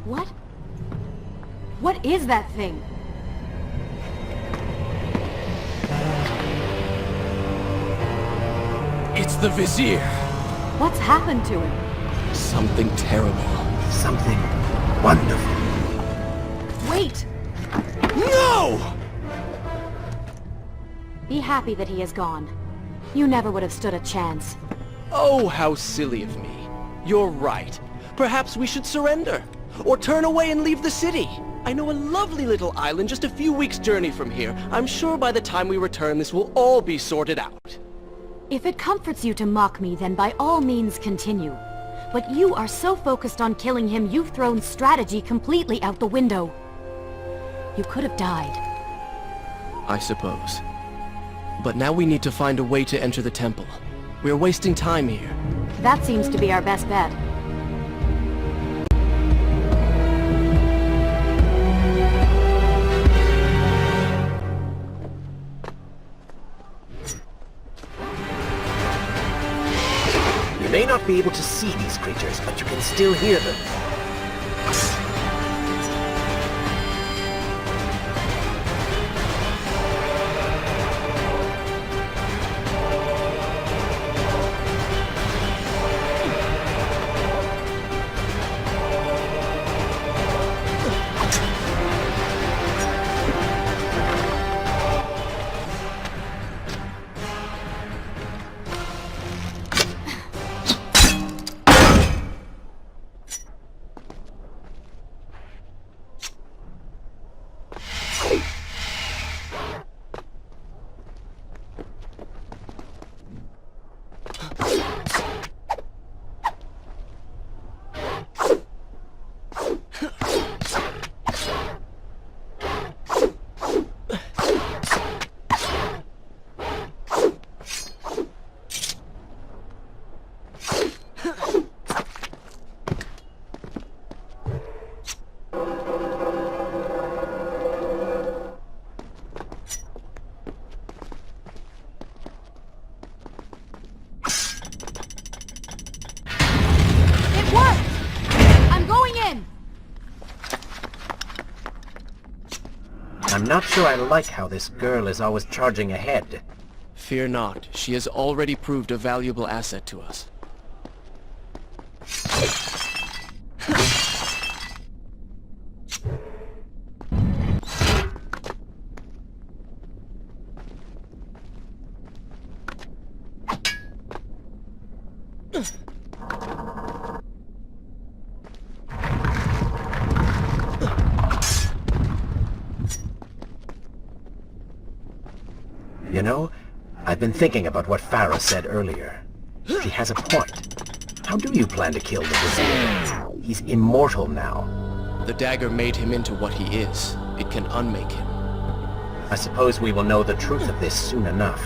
What? What is that thing? It's the Vizier. What's happened to him? Something terrible. Something wonderful. Wait! No! Be happy that he is gone. You never would have stood a chance. Oh, how silly of me. You're right. Perhaps we should surrender. Or turn away and leave the city. I know a lovely little island just a few weeks' journey from here. I'm sure by the time we return this will all be sorted out. If it comforts you to mock me, then by all means continue. But you are so focused on killing him, you've thrown strategy completely out the window. You could have died. I suppose. But now we need to find a way to enter the temple. We're wasting time here. That seems to be our best bet. You may not be able to see these creatures, but you can still hear them. I'm not sure I like how this girl is always charging ahead. Fear not. She has already proved a valuable asset to us. You know, I've been thinking about what Farah said earlier. She has a point. How do you plan to kill the Vizier? He's immortal now. The dagger made him into what he is. It can unmake him. I suppose we will know the truth of this soon enough.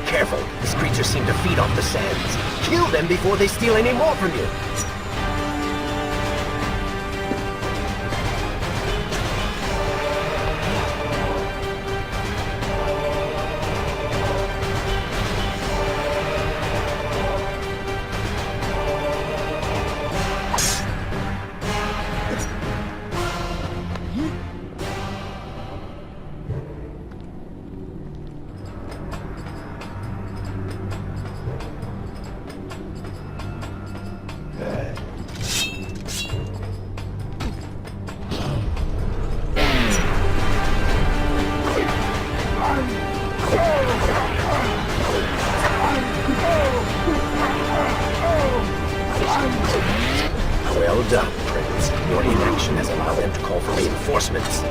Careful, these creatures seem to feed off the sands. Kill them before they steal any more from you. Well done, Prince. Your inaction has allowed them to call for reinforcements.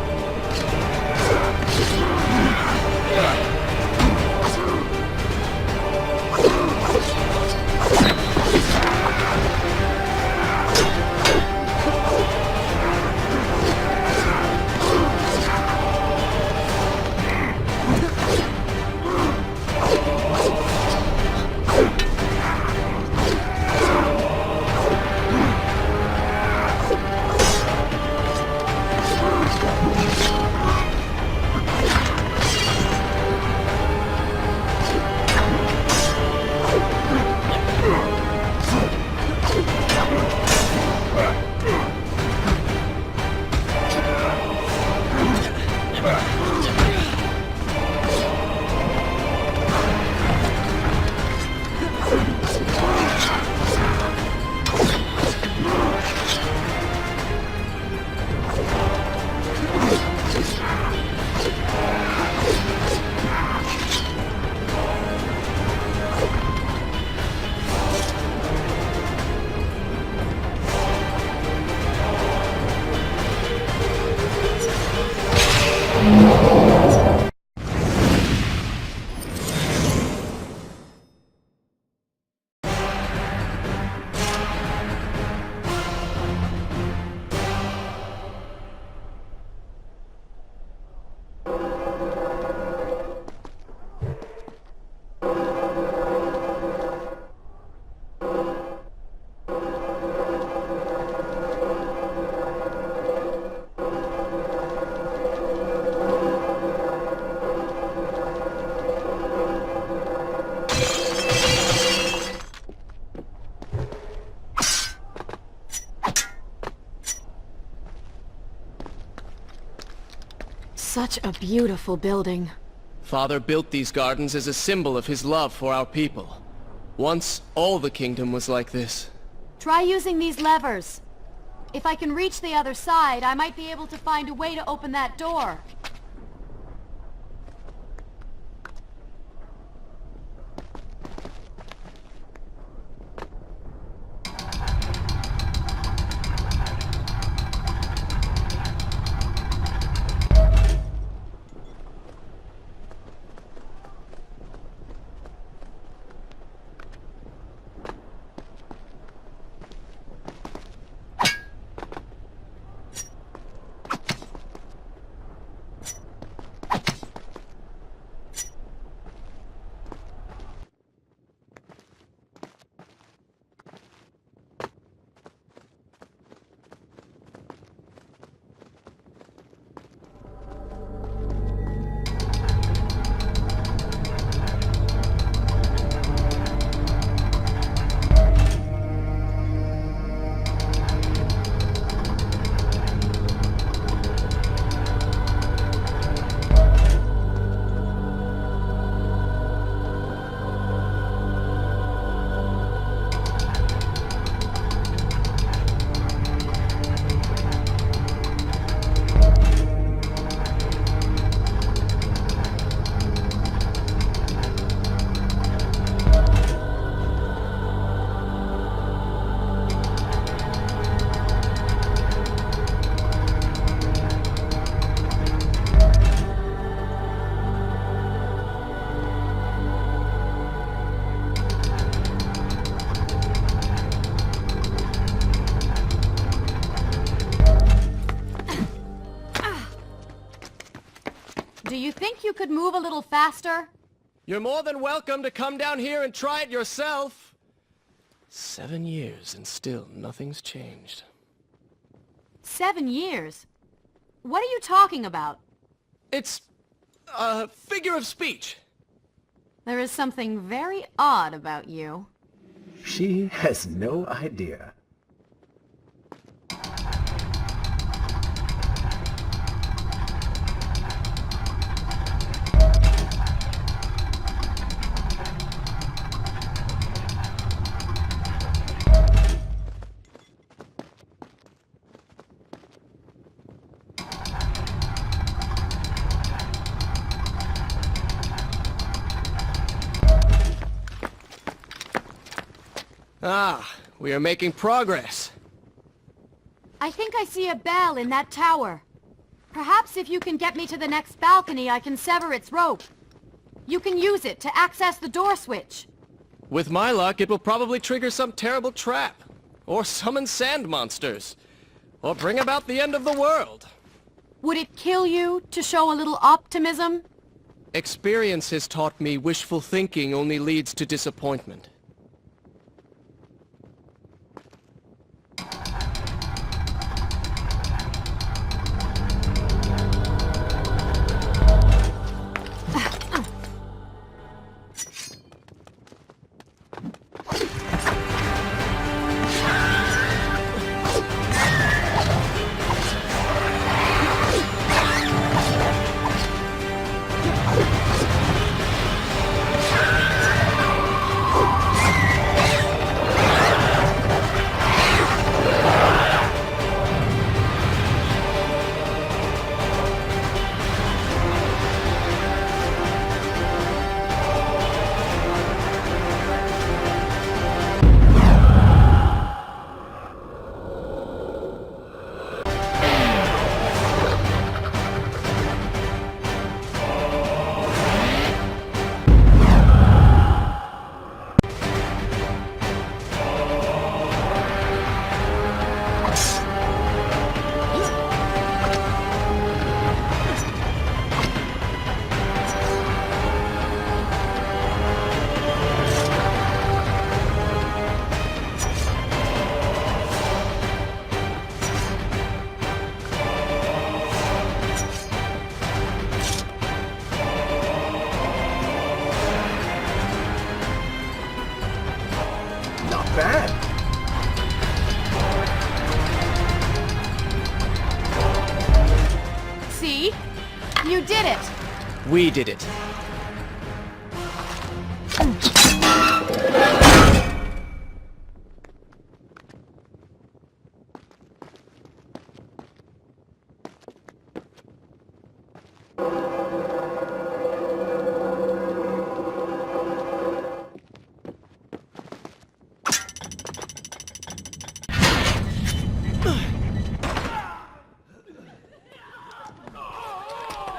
Such a beautiful building. Father built these gardens as a symbol of his love for our people. Once, all the kingdom was like this. Try using these levers. If I can reach the other side, I might be able to find a way to open that door. Do you think you could move a little faster? You're more than welcome to come down here and try it yourself. 7 years and still nothing's changed. 7 years? What are you talking about? It's a figure of speech. There is something very odd about you. She has no idea. Ah, we are making progress. I think I see a bell in that tower. Perhaps if you can get me to the next balcony, I can sever its rope. You can use it to access the door switch. With my luck, it will probably trigger some terrible trap. Or summon sand monsters. Or bring about the end of the world. Would it kill you to show a little optimism? Experience has taught me wishful thinking only leads to disappointment. Bad. See? You did it! We did it.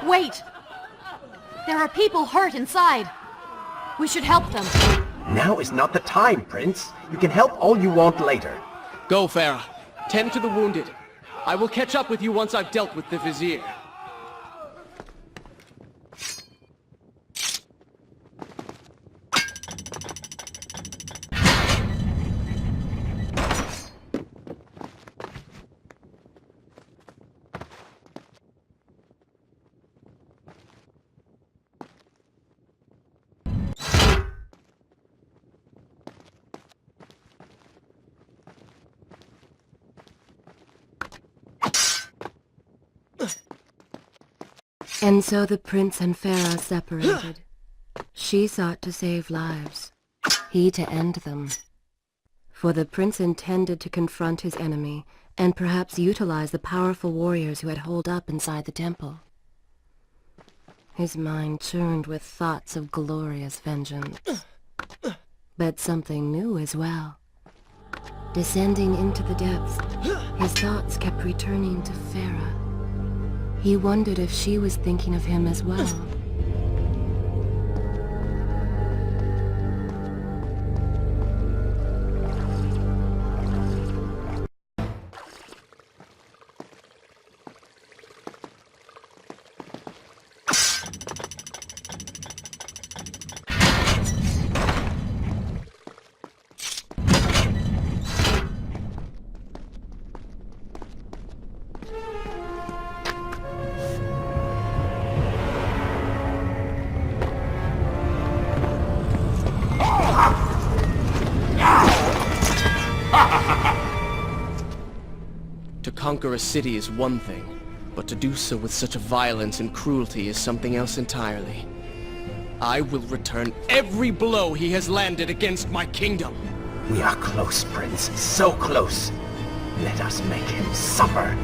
Wait! There are people hurt inside. We should help them. Now is not the time, Prince. You can help all you want later. Go, Farah. Tend to the wounded. I will catch up with you once I've dealt with the Vizier. And so the prince and Farah separated. She sought to save lives, he to end them. For the prince intended to confront his enemy, and perhaps utilize the powerful warriors who had holed up inside the temple. His mind churned with thoughts of glorious vengeance. But something new as well. Descending into the depths, his thoughts kept returning to Farah. He wondered if she was thinking of him as well. To conquer a city is one thing, but to do so with such violence and cruelty is something else entirely. I will return every blow he has landed against my kingdom. We are close, Prince. So close. Let us make him suffer.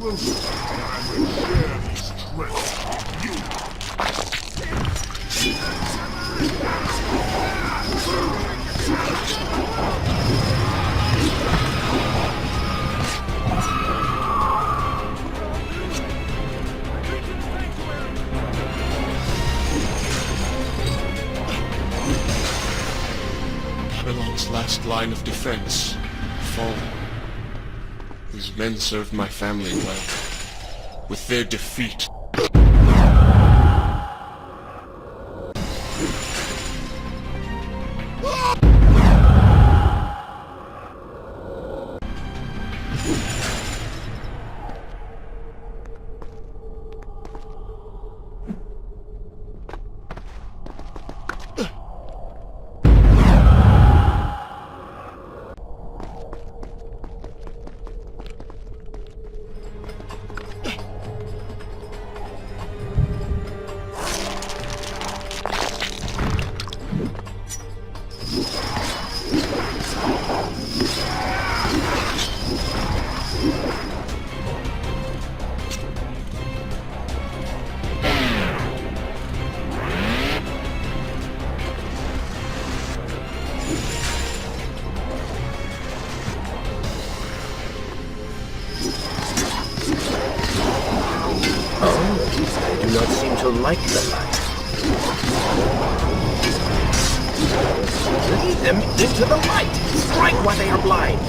closer, and I will share this treasure Babylon's last line of defense, fallen. These men served my family well. With their defeat, I do not seem to like the light. Lead them into the light! Strike while they are blind!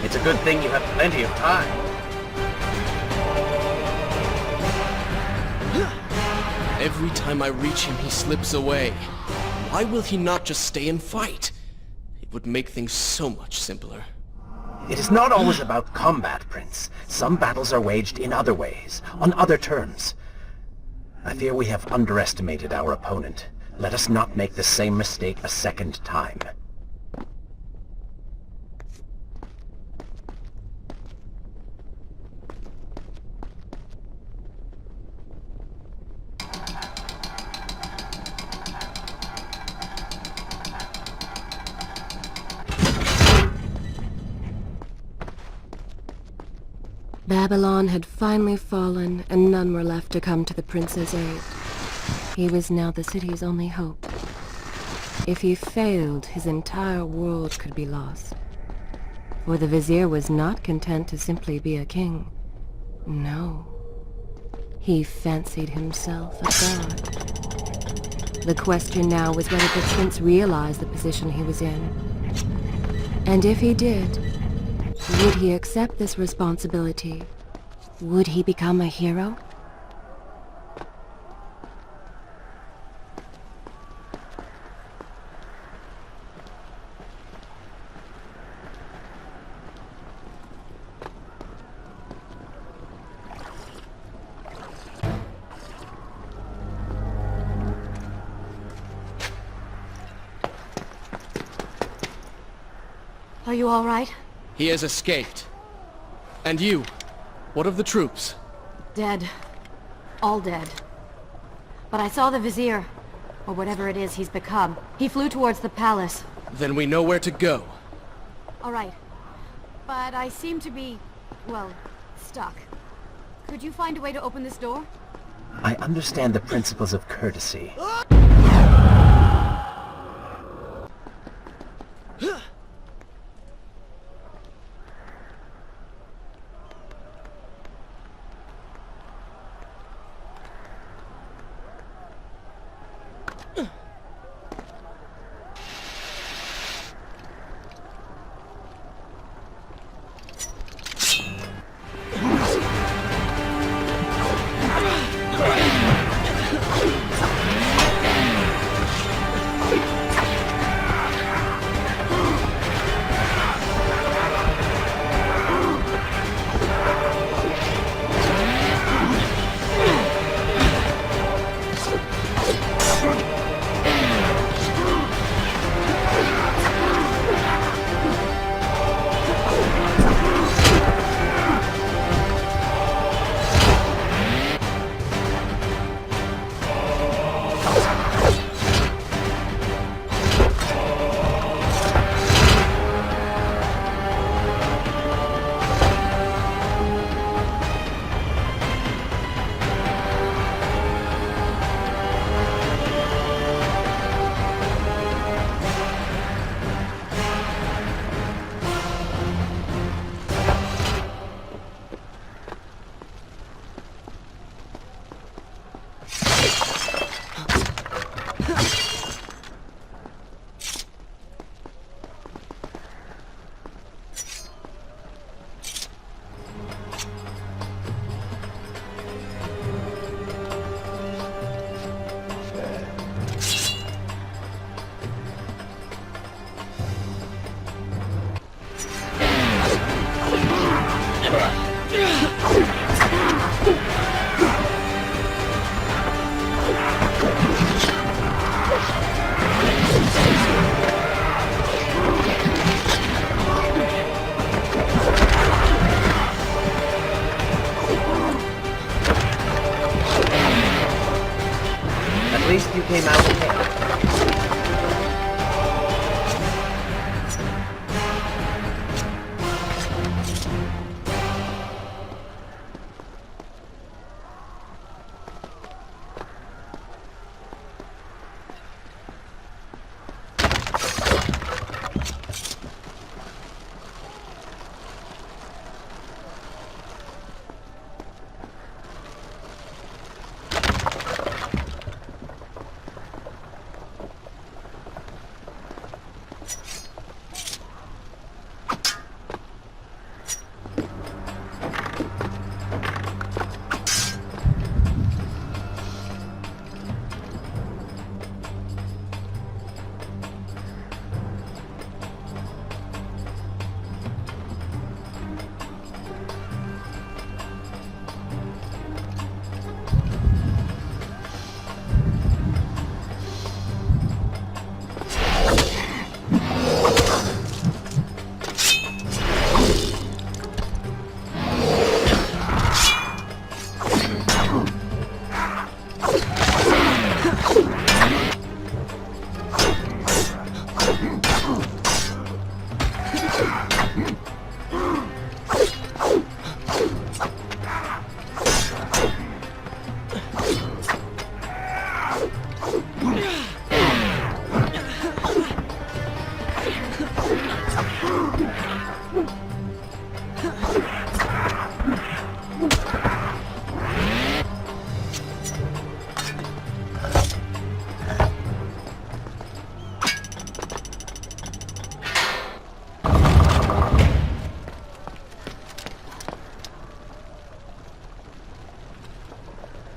It's a good thing you have plenty of time. Every time I reach him, he slips away. Why will he not just stay and fight? It would make things so much simpler. It is not always about combat, Prince. Some battles are waged in other ways, on other terms. I fear we have underestimated our opponent. Let us not make the same mistake a second time. Babylon had finally fallen, and none were left to come to the prince's aid. He was now the city's only hope. If he failed, his entire world could be lost. For the vizier was not content to simply be a king. No. He fancied himself a god. The question now was whether the prince realized the position he was in. And if he did, would he accept this responsibility? Would he become a hero? Are you all right? He has escaped. And you? What of the troops? Dead. All dead. But I saw the vizier, or whatever it is he's become. He flew towards the palace. Then we know where to go. All right. But I seem to be, well, stuck. Could you find a way to open this door? I understand the principles of courtesy. At least you came out okay.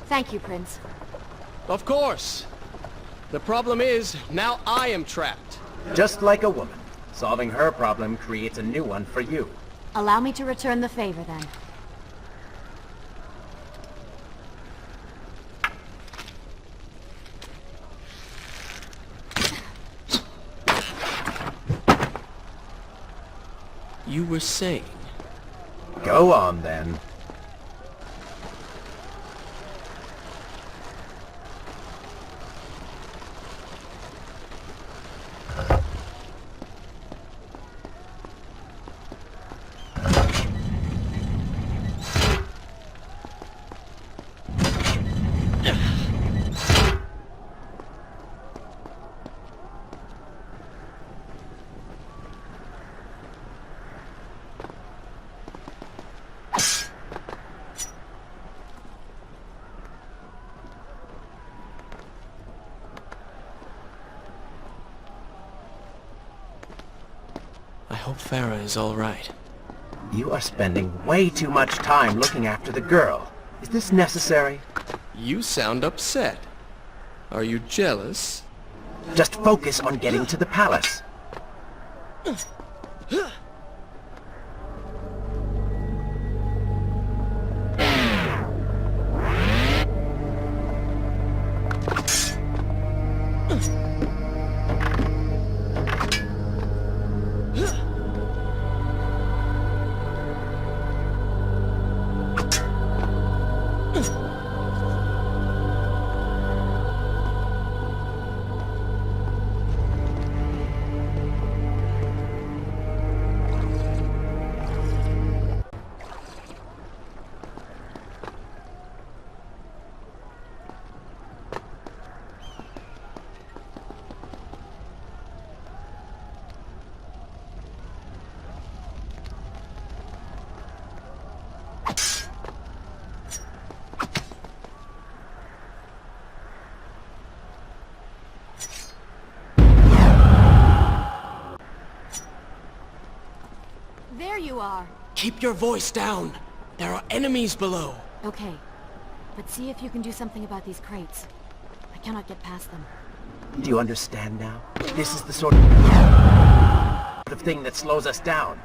Thank you, Prince. Of course. The problem is, now I am trapped. Just like a woman. Solving her problem creates a new one for you. Allow me to return the favor, then. You were saying... Go on, then. I hope Farah is all right. You are spending way too much time looking after the girl. Is this necessary? You sound upset. Are you jealous? Just focus on getting to the palace. There you are. Keep your voice down. There are enemies below. Okay. But see if you can do something about these crates. I cannot get past them. Do you understand now? This is the sort of thing that slows us down.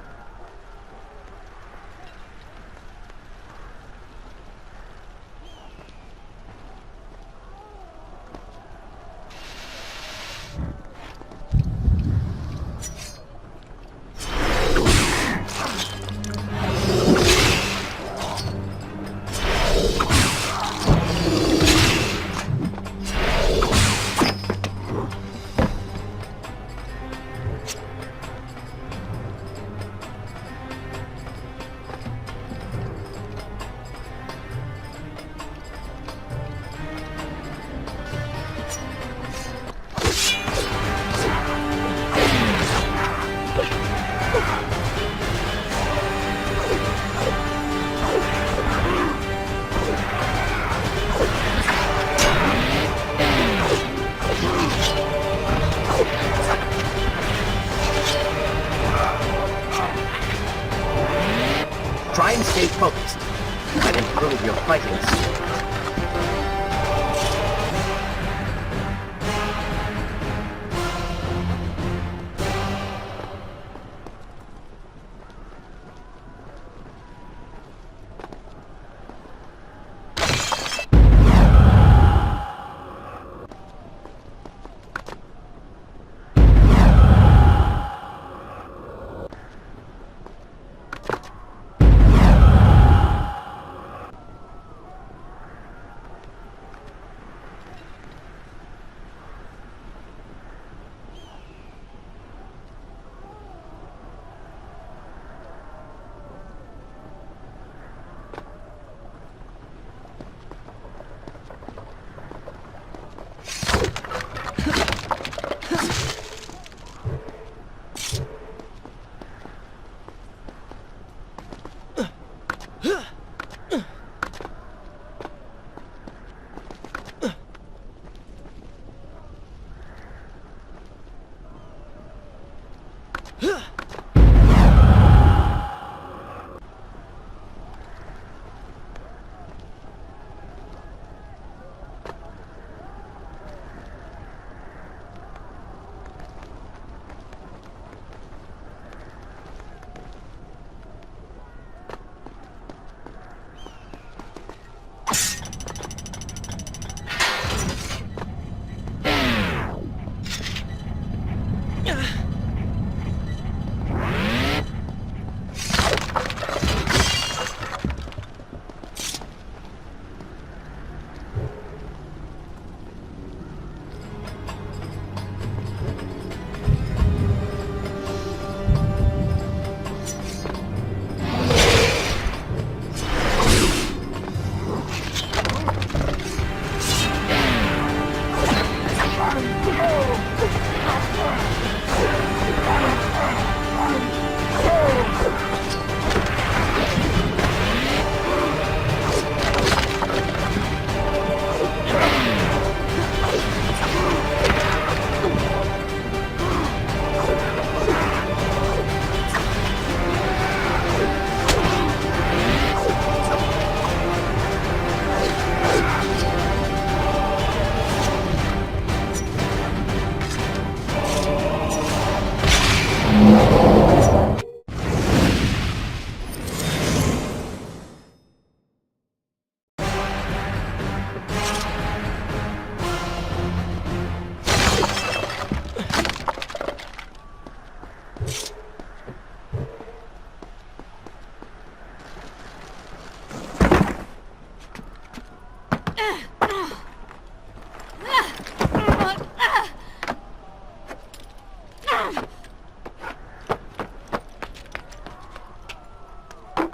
Try and stay focused. Might improve your fighting skill.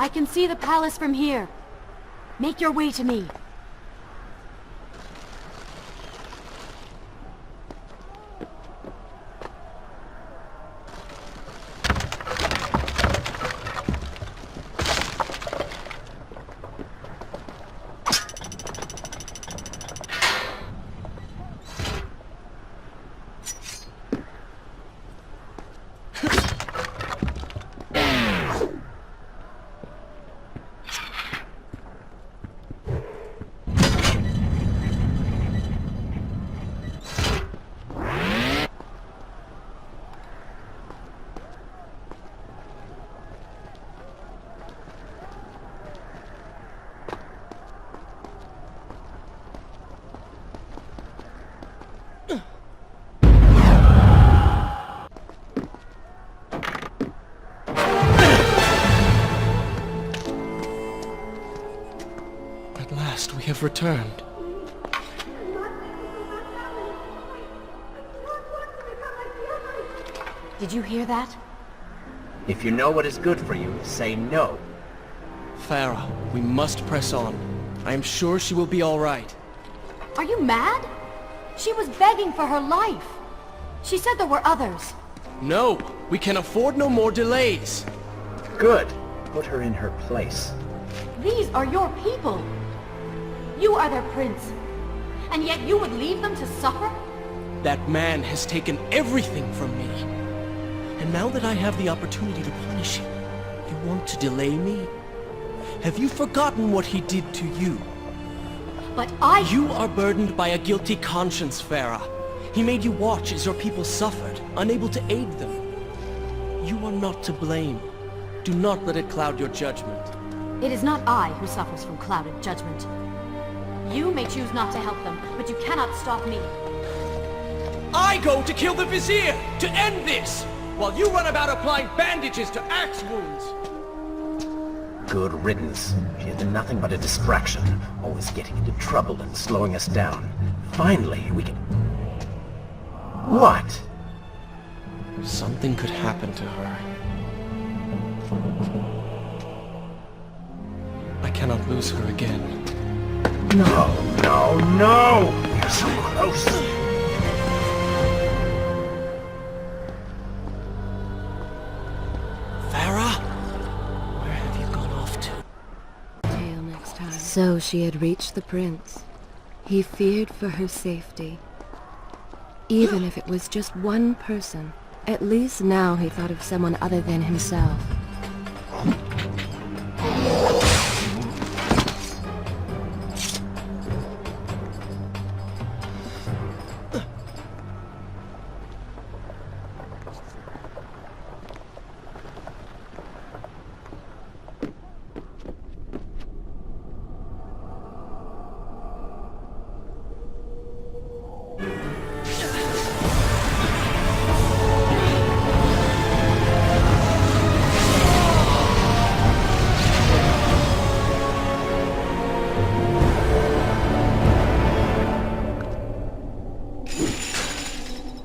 I can see the palace from here. Make your way to me. We have returned. Did you hear that? If you know what is good for you, say no. Farah, we must press on. I am sure she will be all right. Are you mad? She was begging for her life. She said there were others. No, we can afford no more delays. Good. Put her in her place. These are your people. You are their prince. And yet you would leave them to suffer? That man has taken everything from me. And now that I have the opportunity to punish him, you want to delay me? Have you forgotten what he did to you? But You are burdened by a guilty conscience, Farah. He made you watch as your people suffered, unable to aid them. You are not to blame. Do not let it cloud your judgment. It is not I who suffers from clouded judgment. You may choose not to help them, but you cannot stop me. I go to kill the Vizier, to end this, while you run about applying bandages to axe wounds. Good riddance. She has been nothing but a distraction, always getting into trouble and slowing us down. Finally, we can... What? Something could happen to her. I cannot lose her again. No, no, no! You're so close! Farah? Where have you gone off to? So she had reached the prince. He feared for her safety. Even if it was just one person, at least now he thought of someone other than himself.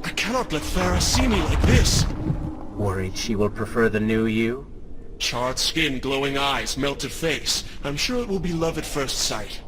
I cannot let Farah see me like this. Worried she will prefer the new you? Charred skin, glowing eyes, melted face. I'm sure it will be love at first sight.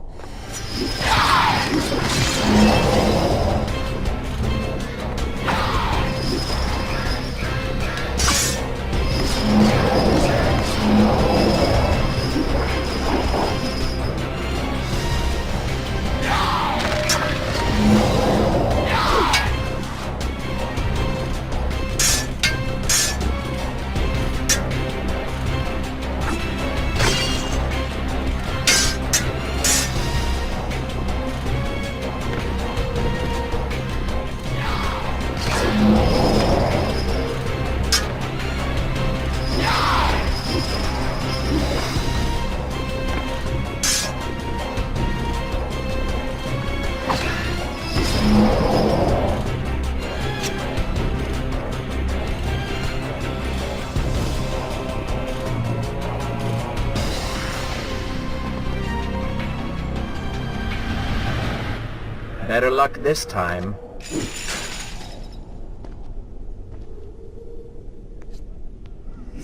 Better luck this time.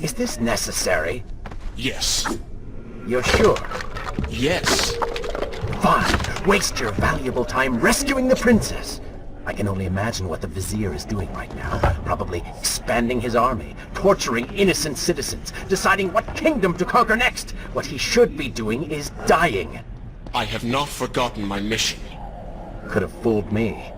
Is this necessary? Yes. You're sure? Yes. Fine. Waste your valuable time rescuing the princess. I can only imagine what the Vizier is doing right now. Probably expanding his army, torturing innocent citizens, deciding what kingdom to conquer next. What he should be doing is dying. I have not forgotten my mission. Could have fooled me.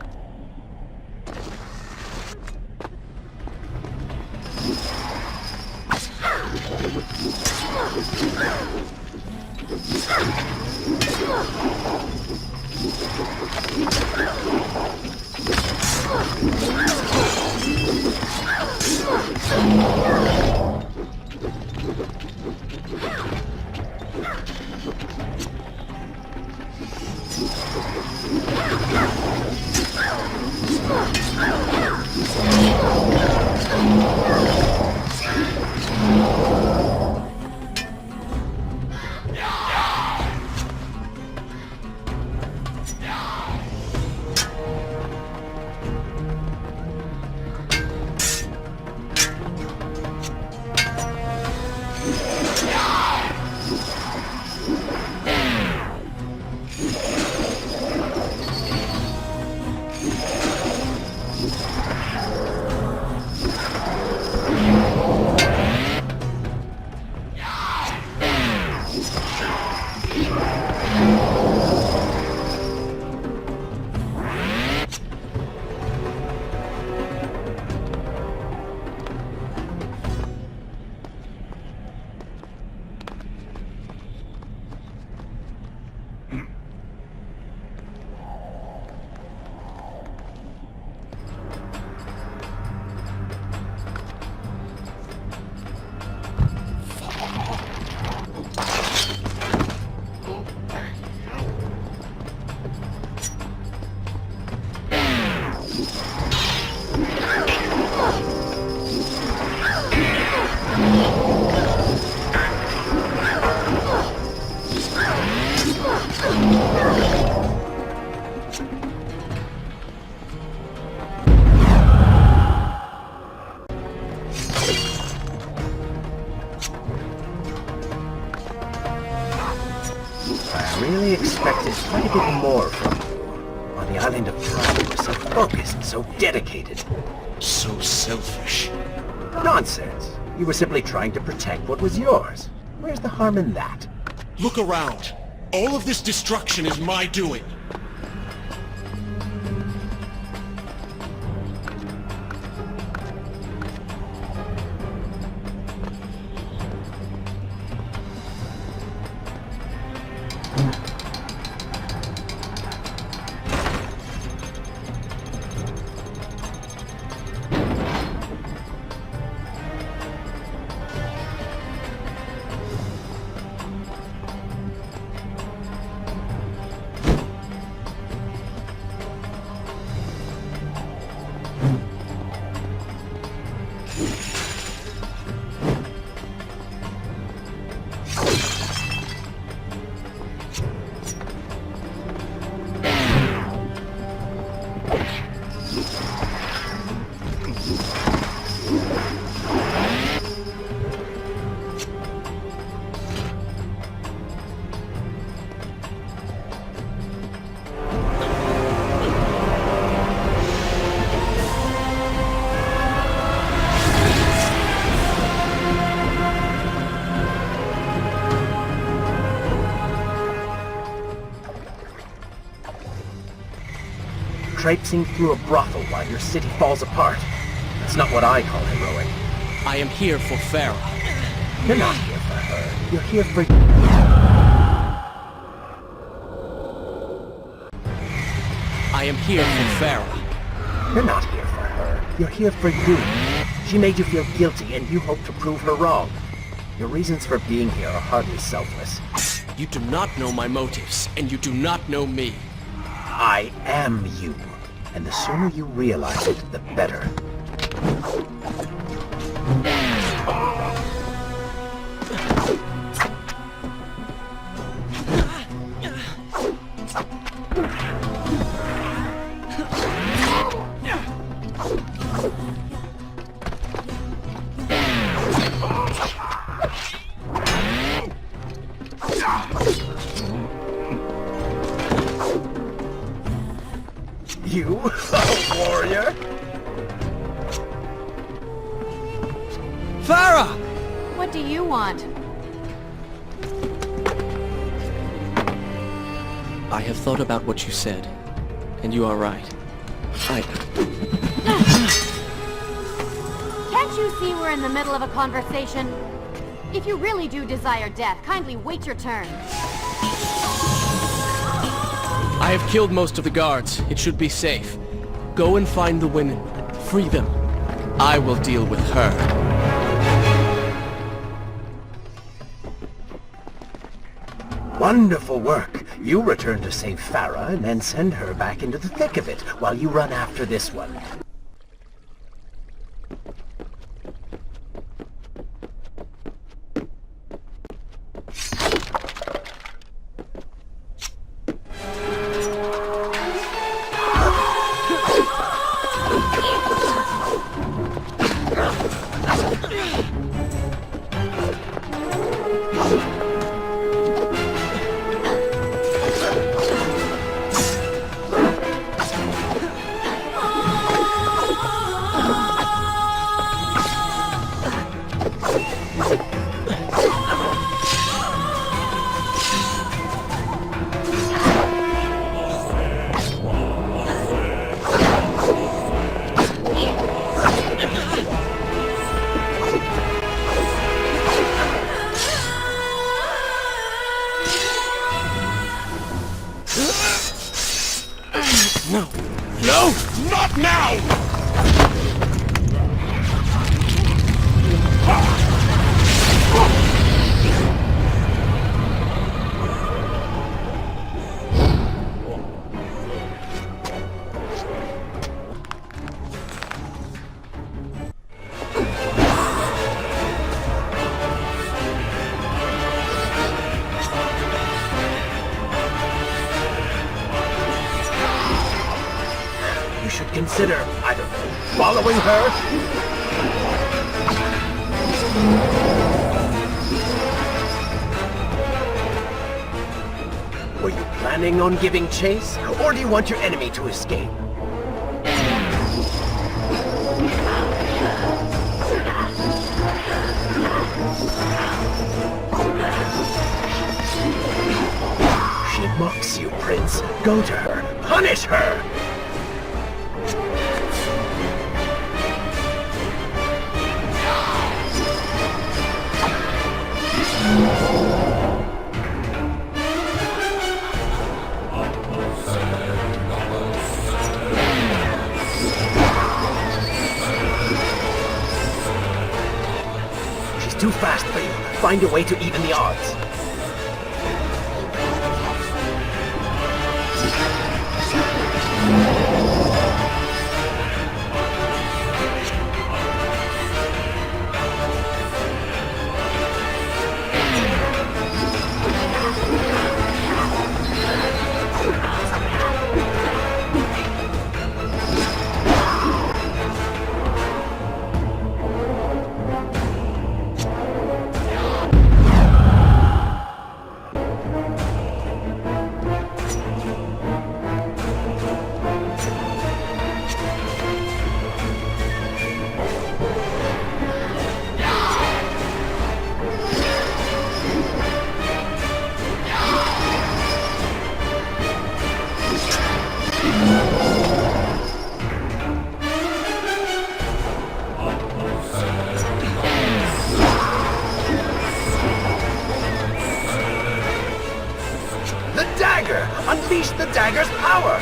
I really expected quite a bit more from you. On the island of Pride, you were so focused, so dedicated. So selfish. Nonsense. You were simply trying to protect what was yours. Where's the harm in that? Look around. All of this destruction is my doing. Traipsing through a brothel while your city falls apart. That's not what I call heroic. I am here for Farah. You're not here for her. You're here for... I am here for Farah. You're not here for her. You're here for you. She made you feel guilty, and you hope to prove her wrong. Your reasons for being here are hardly selfless. You do not know my motives, and you do not know me. I am you. And the sooner you realize it, the better. You, a warrior? Farah! What do you want? I have thought about what you said, and you are right. Can't you see we're in the middle of a conversation? If you really do desire death, kindly wait your turn. I have killed most of the guards. It should be safe. Go and find the women. Free them. I will deal with her. Wonderful work. You return to save Farah and then send her back into the thick of it while you run after this one. No! No! Not now! You should consider, I don't know, following her? Were you planning on giving chase, or do you want your enemy to escape? mocks you, Prince. Go to her. Punish her! She's too fast for you. Find a way to even the odds. The dagger! Unleash the dagger's power!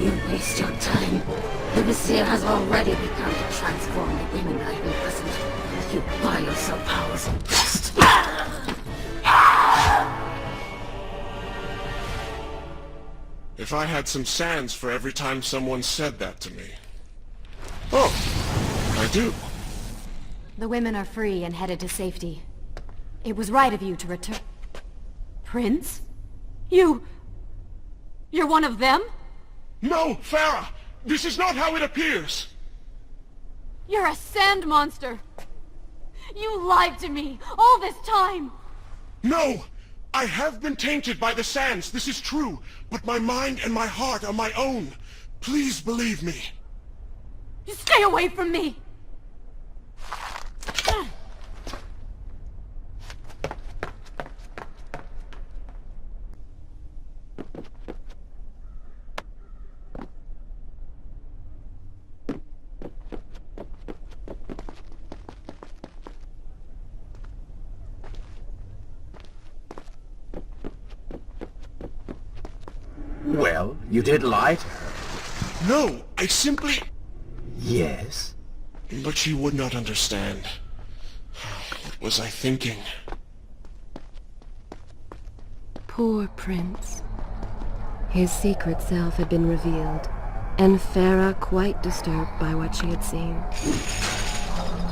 You waste your time. The Vizier has already begun to transform the women I've imprisoned. You buy yourself powers and dust. If I had some sands for every time someone said that to me. Oh, I do. The women are free and headed to safety. It was right of you to return... Prince? You're one of them? No, Farah! This is not how it appears! You're a sand monster! You lied to me all this time! No! I have been tainted by the sands, this is true, but my mind and my heart are my own. Please believe me. Stay away from me! Well, you did lie to her. No, I simply... Yes? But she would not understand. What was I thinking? Poor Prince. His secret self had been revealed, and Farah quite disturbed by what she had seen.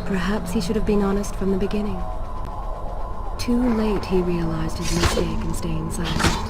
Perhaps he should have been honest from the beginning. Too late he realized his mistake in staying silent.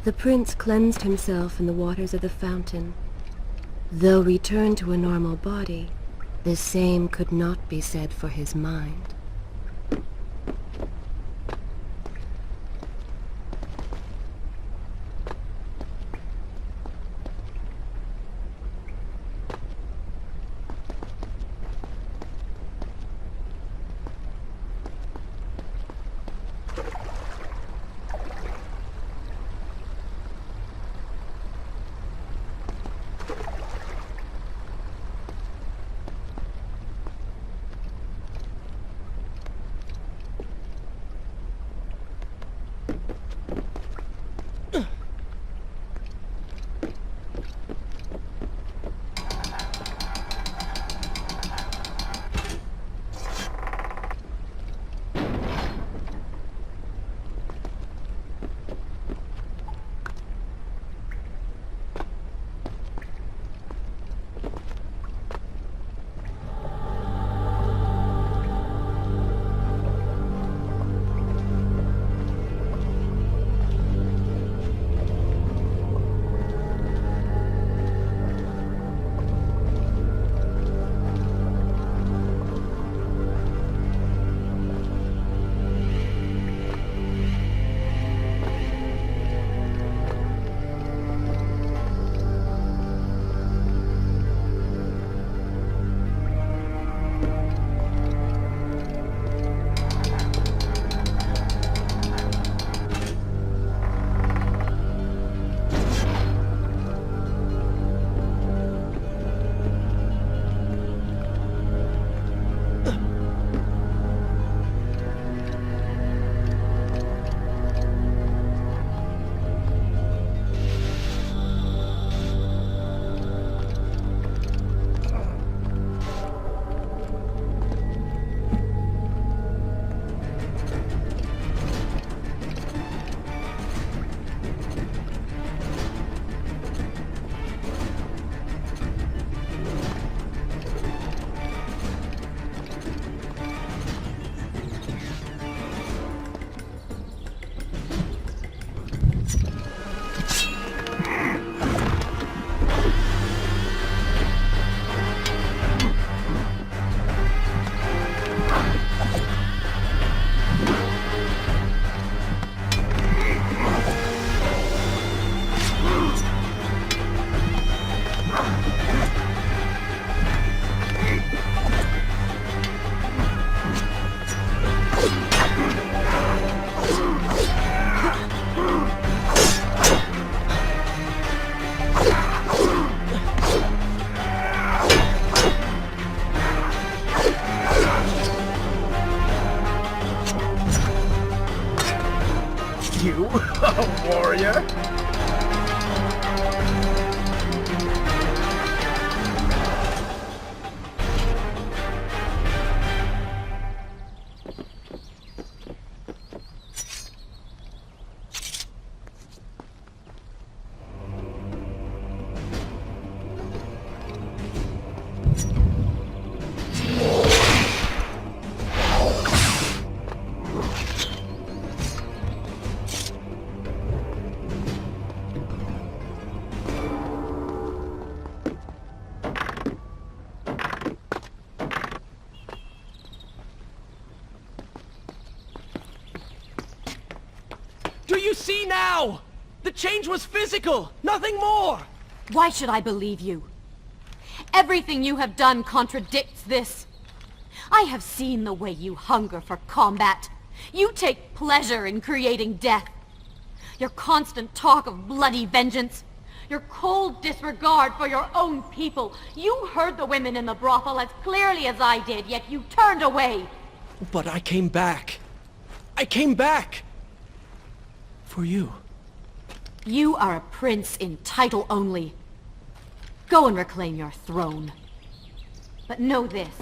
The prince cleansed himself in the waters of the fountain. Though returned to a normal body, the same could not be said for his mind. You, a warrior? Do you see now? The change was physical, nothing more! Why should I believe you? Everything you have done contradicts this. I have seen the way you hunger for combat. You take pleasure in creating death. Your constant talk of bloody vengeance. Your cold disregard for your own people. You heard the women in the brothel as clearly as I did, yet you turned away. But I came back. I came back! For you. You are a prince in title only. Go and reclaim your throne. But know this.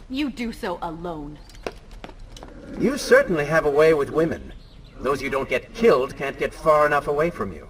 You do so alone. You certainly have a way with women. Those you don't get killed can't get far enough away from you.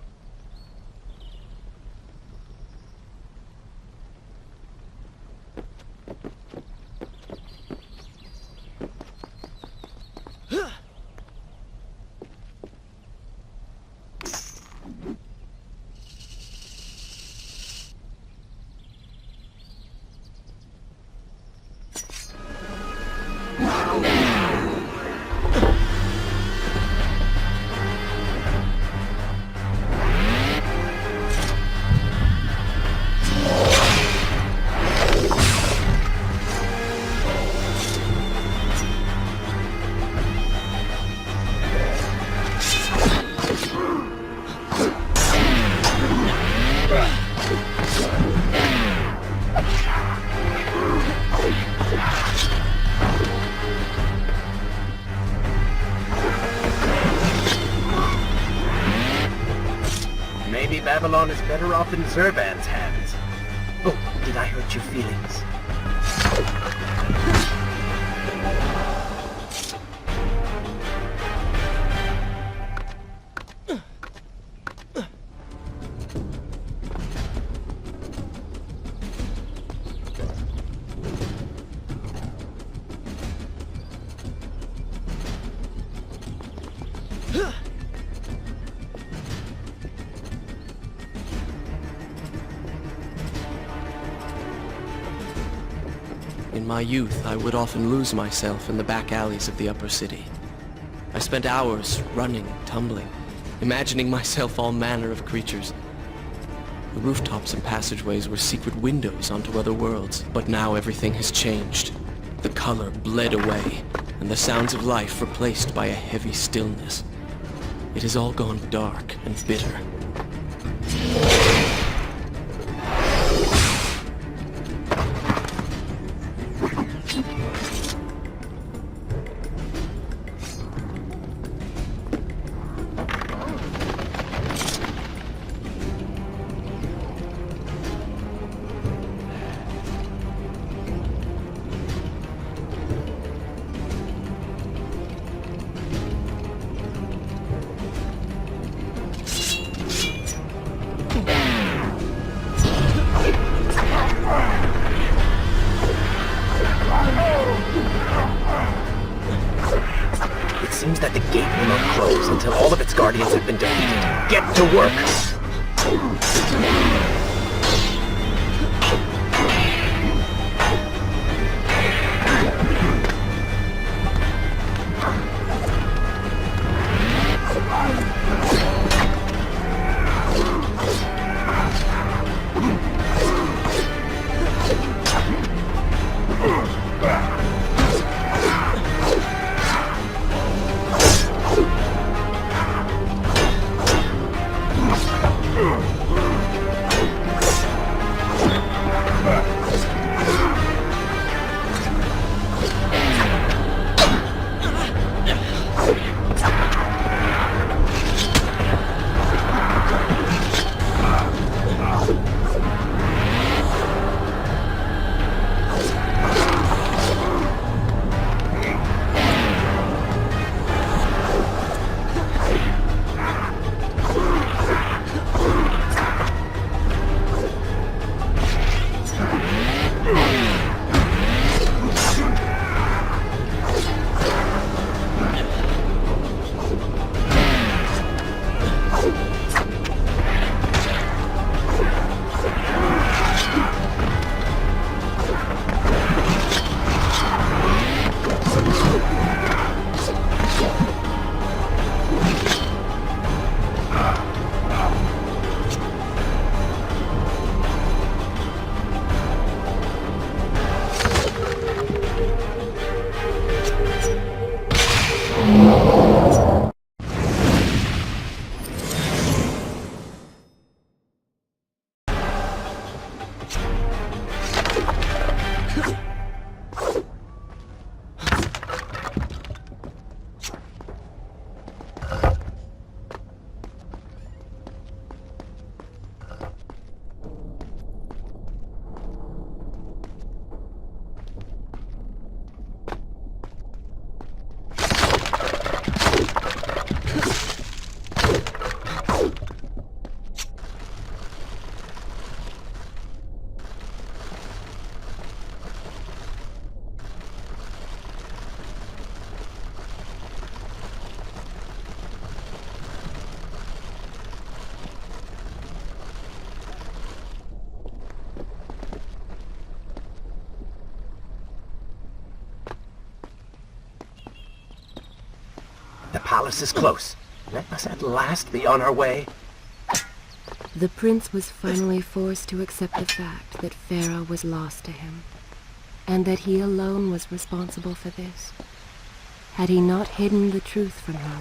Babylon is better off in Zurban's hands. Oh, did I hurt your feelings? In my youth, I would often lose myself in the back alleys of the upper city. I spent hours running, tumbling, imagining myself all manner of creatures. The rooftops and passageways were secret windows onto other worlds, but now everything has changed. The color bled away, and the sounds of life replaced by a heavy stillness. It has all gone dark and bitter. It seems that the gate will not close until all of its guardians have been defeated. Get to work! The palace is close. Let us at last be on our way. The prince was finally forced to accept the fact that Farah was lost to him, and that he alone was responsible for this. Had he not hidden the truth from her,